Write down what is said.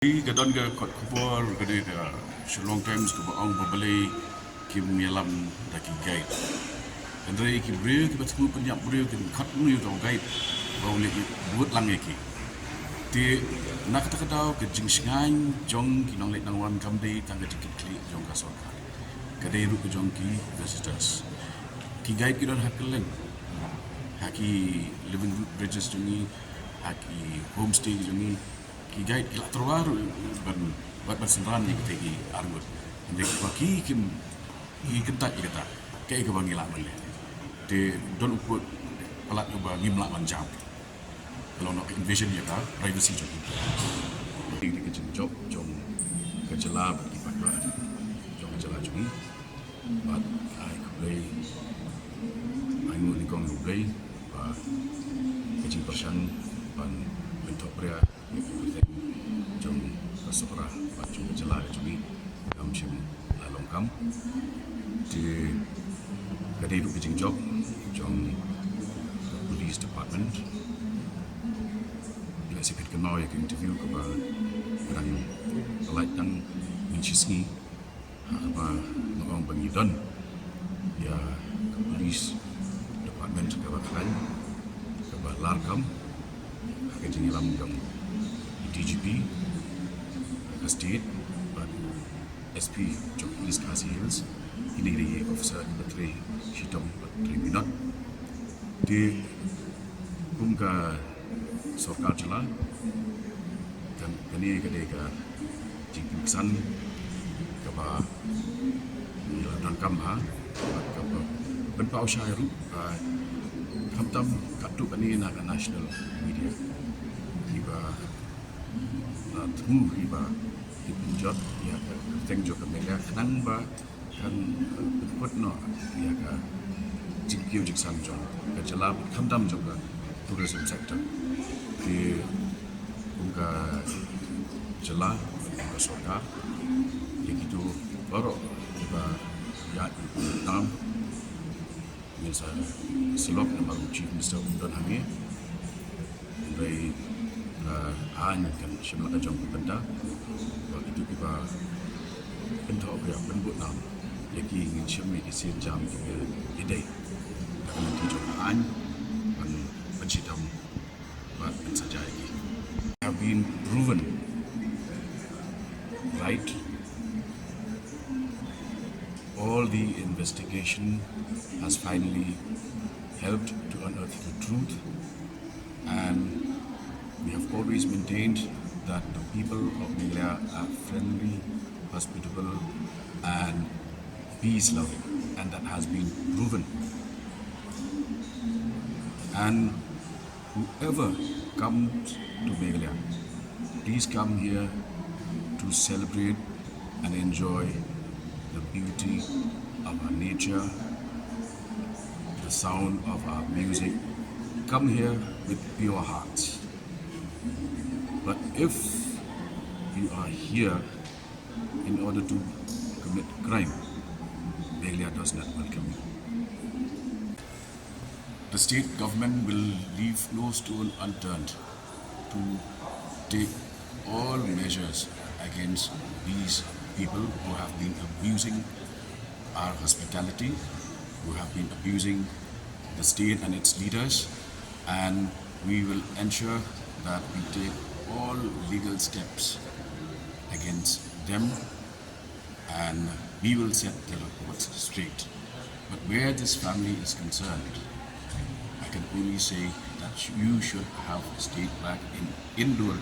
Kadang ke kot Khubor kadang ke Shillong times ke baong berbeli kim melam daki guide. Kadang ki beri ki bertemu penjap beri ki kat nu tau guide bau le ki buat lang ki. Ti nak kata kata ke jing singan jong ki nong le nang wan kam dei tang ke jikit kli jong ka sorkar. Kadang ru ke jong ki visitors. Ki guide ki don hakeleng. Haki living root bridges jongi haki homestay jongi ki guide ki terbaru buat bersenran ni kita ki argut ande ki kim ki kentat ki kata kai ke bangi lak mele de don uput pelat ke bangi melak manjam kalau nak invasion ya ka privacy jo ki ke job jom ke jela ki pat jom jela jumi but ai ke play ai mu ni kong play ba ke jing persan ban bentuk pria jom kasora baju jela jumi kam shim lalong kam di kadai du bijing job jom police department bila sikit kenal ya interview ke ba kadang Lajong menchisni apa orang bangidon ya police department ke ba klan ke ba larkam ke Jingim kam DGP, State, but SP, Jog Police khasinews, ini officer Pyrthei, Shillong, Lyngdoh. Di kumka sorkar jela, dan kini kedeka Jingim san, kaba dan kamha, kaba benpau syairu, kamtam katu kini nak national media, kiba temu hiba hipujot ya teng jo kamera nang ba kan put no ya ka jikyo jiksan jo ka jala khamdam jo ka tourism sector di unga jala ka sorkar begitu baru hiba ya tam misalnya silok nama chief minister Don Hamid dari hanya kan Samla Lajong benda begitu kita bentuk dia bentuk nam lagi ingin syami di sini jam juga ide dan nanti juga an dan pencitam buat saja lagi have been proven right. All the investigation has finally helped to unearth the truth, and we have always maintained that the people of Meghalaya are friendly, hospitable, and peace-loving, and that has been proven. And whoever comes to Meghalaya, please come here to celebrate and enjoy the beauty of our nature, the sound of our music. Come here with pure hearts. But if you are here in order to commit crime, Meghalaya does not welcome you. The state government will leave no stone unturned to take all measures against these people who have been abusing our hospitality, who have been abusing the state and its leaders, and we will ensure that we take all legal steps against them, and we will set the reports straight. But where this family is concerned, I can only say that you should have stayed back in Indo.